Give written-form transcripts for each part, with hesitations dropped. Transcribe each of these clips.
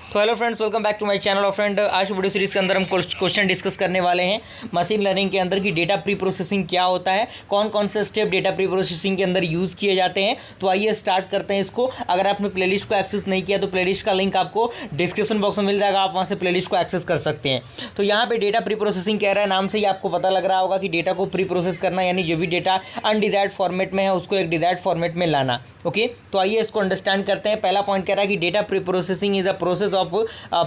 तो hello friends, welcome back to my channel. और friend, आज वीडियो सीरीज़ के अंदर हम क्वेश्चन डिस्कस करने वाले हैं मशीन लर्निंग के अंदर की डेटा प्री प्रोसेसिंग क्या होता है, कौन कौन से स्टेप डेटा प्री प्रोसेसिंग के अंदर यूज़ किए जाते हैं। तो आइए स्टार्ट करते हैं इसको। अगर आपने प्लेलिस्ट को एक्सेस नहीं किया तो प्लेलिस्ट का लिंक आपको डिस्क्रिप्शन बॉक्स में मिल जाएगा, आप वहाँ से प्लेलिस्ट को एक्सेस कर सकते हैं। तो यहाँ पर डेटा प्री प्रोसेसिंग कह रहा है, नाम से ही आपको पता लग रहा होगा कि डेटा को प्री प्रोसेस करना, यानी जो भी डेटा अनडिजायर्ड फॉर्मेट में है उसको एक डिजायर्ड फॉर्मेट में लाना। ओके, तो आइए इसको अंडरस्टैंड करते हैं। पहला पॉइंट कह रहा है कि data pre processing is a process of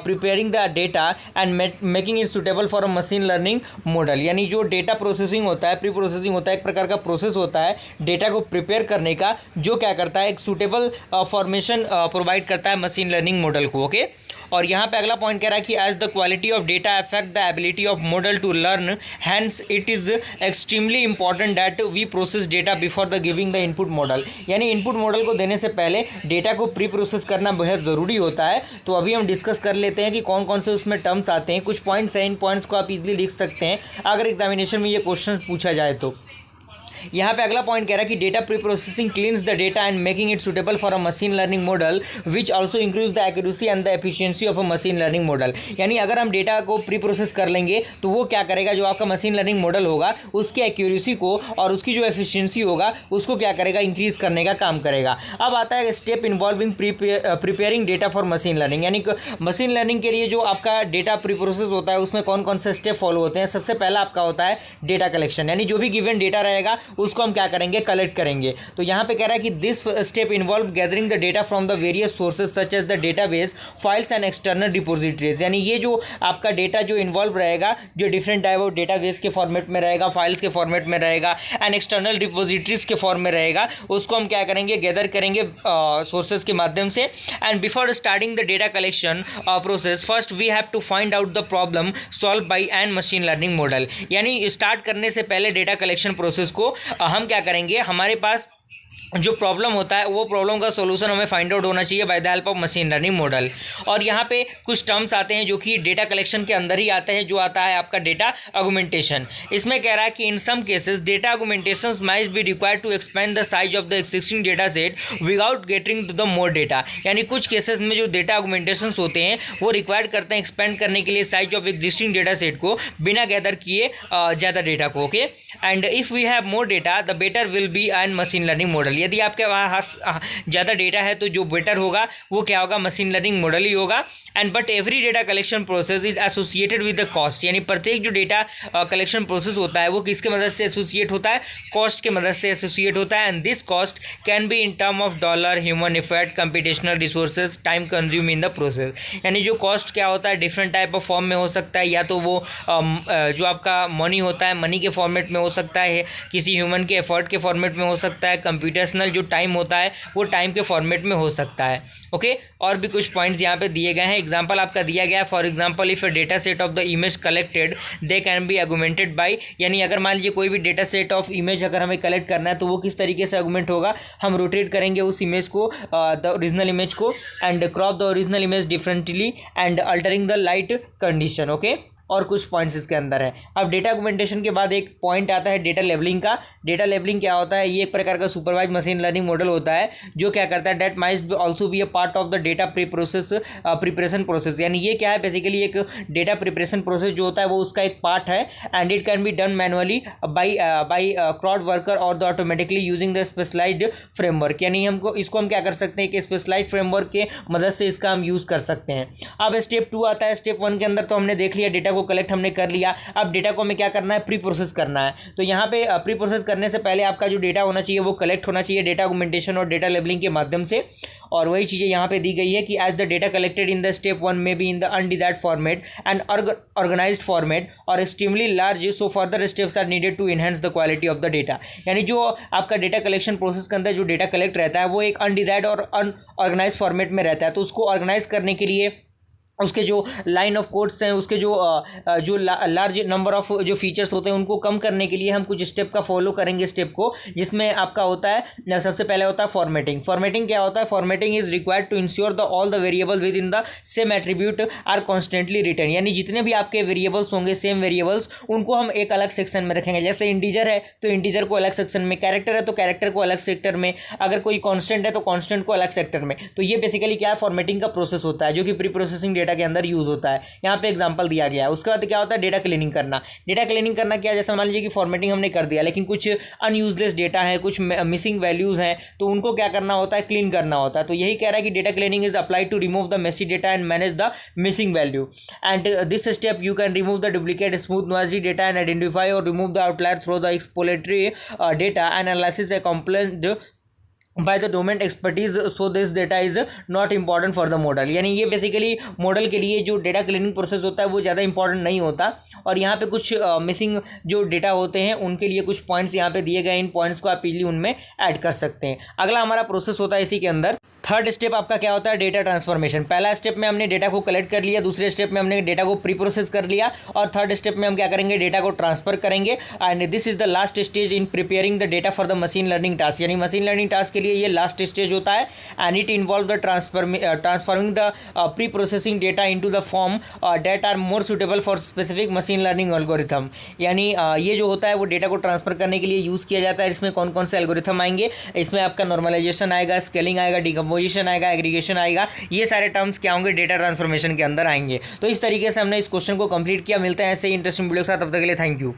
preparing the data and making it suitable for a machine learning model। यानी जो डेटा प्रोसेसिंग होता है, प्री प्रोसेसिंग होता है, एक प्रकार का प्रोसेस होता है डेटा को प्रिपेयर करने का, जो क्या करता है एक सूटेबल फॉर्मेशन प्रोवाइड करता है मशीन लर्निंग मॉडल को। ओके, और यहाँ पे अगला पॉइंट कह रहा है कि as the quality of data affect the ability of model to learn, hence it is extremely important that we process data before the giving the input model. यानी इनपुट मॉडल को देने से पहले डेटा को प्री प्रोसेस करना बेहद ज़रूरी होता है। तो अभी हम डिस्कस कर लेते हैं कि कौन कौन से उसमें टर्म्स आते हैं। कुछ पॉइंट्स हैं, इन पॉइंट्स को आप इजीली लिख सकते हैं अगर एग्जामिनेशन में ये क्वेश्चन पूछा जाए तो। यहाँ पे अगला पॉइंट कह रहा है कि data pre processing cleans the data and making it suitable for a machine learning model which also increase the accuracy and the efficiency of a machine learning model. यानी अगर हम डेटा को प्री प्रोसेस कर लेंगे तो वो क्या करेगा, जो आपका मशीन लर्निंग मॉडल होगा उसकी एक्यूरेसी को और उसकी जो एफिशिएंसी होगा उसको क्या करेगा, इंक्रीज करने का काम करेगा। अब आता है step involving preparing data for machine learning. यानी मशीन लर्निंग के लिए जो आपका डेटा प्री प्रोसेस होता है उसमें कौन कौन से स्टेप फॉलो होते हैं। सबसे पहला आपका होता है डेटा कलेक्शन, यानी जो भी गिवन डेटा रहेगा उसको हम क्या करेंगे, कलेक्ट करेंगे। तो यहाँ पे कह रहा है कि this step involve gathering the data from the various sources such as the database, files and external repositories. यानी ये जो आपका डेटा जो इन्वॉल्व रहेगा, जो डिफरेंट टाइप ऑफ डेटाबेस के फॉर्मेट में रहेगा, फाइल्स के फॉर्मेट में रहेगा एंड एक्सटर्नल रिपोजिटरीज के फॉर्म में रहेगा, उसको हम क्या करेंगे, गैदर करेंगे सोर्सेज के माध्यम से। And before starting the data collection process first we have to find out the problem solve by an machine learning model. यानी स्टार्ट करने से पहले डेटा कलेक्शन प्रोसेस को हम क्या करेंगे, हमारे पास जो प्रॉब्लम होता है वो प्रॉब्लम का सॉल्यूशन हमें फाइंड आउट होना चाहिए by the help of machine learning model. और यहाँ पे कुछ टर्म्स आते हैं जो कि डेटा कलेक्शन के अंदर ही आते हैं, जो आता है आपका डेटा ऑगमेंटेशन। इसमें कह रहा है कि in some cases data augmentations might be required to expand the size of the existing data set without getting to the more data. यानी कुछ केसेस में जो डेटा ऑगमेंटेशंस होते हैं वो रिक्वायर्ड करते हैं एक्सपेंड करने के लिए size of existing data set को, बिना गैदर किए ज़्यादा डेटा को। Okay, and if we have more data the better will be an machine learning model. यदि आपके वहाँ ज़्यादा डेटा है तो जो बेटर होगा वो क्या होगा, मशीन लर्निंग मॉडल ही होगा। And but every data collection process is associated with the cost. यानी प्रत्येक जो डेटा कलेक्शन प्रोसेस होता है वो किसके मदद से एसोसिएट होता है, कॉस्ट के मदद से एसोसिएट होता है। And this cost can be in term of dollar, human effort, computational resources, time consume in the process. यानी जो कॉस्ट क्या होता है, डिफरेंट टाइप ऑफ फॉर्म में हो सकता है, या तो वो जो आपका मनी होता है मनी के फॉर्मेट में हो सकता है, किसी ह्यूमन के एफर्ट के फॉर्मेट में हो सकता है, कंप्यूटेशनल जो टाइम होता है वो टाइम के फॉर्मेट में हो सकता है। ओके, और भी कुछ पॉइंट्स यहाँ पे दिए गए हैं। एग्जांपल आपका दिया गया है, for example if a data set of the image collected they can be argumented by. यानी अगर मान लीजिए कोई भी डेटा सेट ऑफ इमेज अगर हमें कलेक्ट करना है तो वो किस तरीके से आर्गुमेंट होगा, हम रोटेट करेंगे उस इमेज को, द ओरिजिनल इमेज को, and crop the original image differently and altering the light condition. Okay, और कुछ पॉइंट्स इसके अंदर है। अब डेटा ऑगमेंटेशन के बाद एक पॉइंट आता है डेटा लेवलिंग का। डेटा लेवलिंग क्या होता है, ये एक प्रकार का सुपरवाइज मशीन लर्निंग मॉडल होता है जो क्या करता है, that might also be a part of the data preparation process. यानी ये क्या है, बेसिकली एक डेटा प्रिपरेशन प्रोसेस जो होता है वो उसका एक पार्ट है। And it can be done manually by crowd worker और the automatically using the specialized framework. यानी हमको इसको हम क्या कर सकते हैं कि स्पेशलाइज्ड फ्रेमवर्क के मदद से इसका हम यूज़ कर सकते हैं। अब स्टेप 2 आता है। स्टेप 1 के अंदर तो हमने देख लिया, डेटा को कलेक्ट हमने कर लिया। अब डेटा को हमें क्या करना है, प्री प्रोसेस करना है। तो यहाँ पे प्री प्रोसेस करने से पहले आपका जो डेटा होना चाहिए वो कलेक्ट होना चाहिए डेटा ऑगमेंटेशन और डेटा लेबलिंग के माध्यम से। और वही चीज़ें यहाँ पे दी गई है कि as the data collected in the step 1 में be in the undesired format and organized format और extremely large, so further steps are needed to enhance the quality of the data. यानी जो आपका डेटा कलेक्शन प्रोसेस के अंदर जो data collect रहता है वो एक अनडिजायर्ड और अनऑर्गेनाइज फॉर्मेट में रहता है, तो उसको ऑर्गेनाइज करने के लिए उसके जो लाइन ऑफ कोड्स हैं, उसके जो लार्ज नंबर ऑफ जो फीचर्स होते हैं उनको कम करने के लिए हम कुछ स्टेप का फॉलो करेंगे, स्टेप को, जिसमें आपका होता है सबसे पहले होता है फॉर्मेटिंग। फॉर्मेटिंग क्या होता है? Formatting is required to ensure the all the variable within the same attribute are constantly return, यानी जितने भी आपके वेरिएबल्स होंगे सेम वेरिएबल्स, उनको हम एक अलग सेक्शन में रखेंगे। जैसे इंटीजर है तो इंटीजर को अलग सेक्शन में, कैरेक्टर है तो कैरेक्टर को अलग सेक्टर में, अगर कोई कॉन्स्टेंट है तो कॉन्स्टेंट को अलग सेक्टर में। तो ये बेसिकली क्या है? फॉर्मेटिंग का प्रोसेस होता है जो कि प्री प्रोसेसिंग डेटा के अंदर यूज होता है। यहाँ पे एग्जांपल दिया गया है। उसके बाद क्या होता है? डेटा क्लीनिंग करना। डेटा क्लीनिंग करना क्या? जैसे मान लीजिए कि फॉर्मेटिंग हमने कर दिया लेकिन कुछ अनयूजलेस डेटा है, कुछ मिसिंग वैल्यूज हैं, तो उनको क्या करना होता है? क्लीन करना होता है। तो यही कह रहा है कि data cleaning is applied to remove the messy data and manage the missing value, and this step you can remove the duplicate smooth noisy data and identify और remove the outlier through the exploratory data and analysis complaint by the domain expertise, so this data is not important for the model. यानी ये basically model के लिए जो data cleaning process होता है वो ज़्यादा इंपॉर्टेंट नहीं होता। और यहाँ पे कुछ मिसिंग जो डेटा होते हैं उनके लिए कुछ पॉइंट्स यहाँ पे दिए गए, इन पॉइंट्स को आप इजीली उनमें ऐड कर सकते हैं। अगला हमारा प्रोसेस होता है इसी के अंदर थर्ड स्टेप आपका क्या होता है? Data transformation. पहला स्टेप में हमने डेटा को कलेक्ट कर लिया, दूसरे स्टेप में हमने डेटा को प्री प्रोसेस कर लिया, और थर्ड स्टेप में हम क्या करेंगे? डेटा को ट्रांसफर करेंगे। And this is the last stage in preparing the data for the machine learning task, यानी मशीन लर्निंग टास्क के लिए ये लास्ट स्टेज होता है। And it involve the transforming the pre processing data into the form that are more suitable for specific machine learning algorithm. यानी ये जो होता है वो डेटा को ट्रांसफर करने के लिए यूज़ किया जाता है। इसमें कौन कौन से एल्गोरिथम आएंगे? इसमें आपका नॉर्मलाइजेशन आएगा, स्केलिंग आएगा, डिकम्पोजिशन आएगा, एग्रीगेशन आएगा। ये सारे टर्म्स क्या होंगे? डेटा ट्रांसफॉर्मेशन के अंदर आएंगे। तो इस तरीके से हमने इस क्वेश्चन को कंप्लीट किया। मिलते हैं ऐसे ही इंटरेस्टिंग वीडियो के साथ, तब तक के लिए थैंक यू।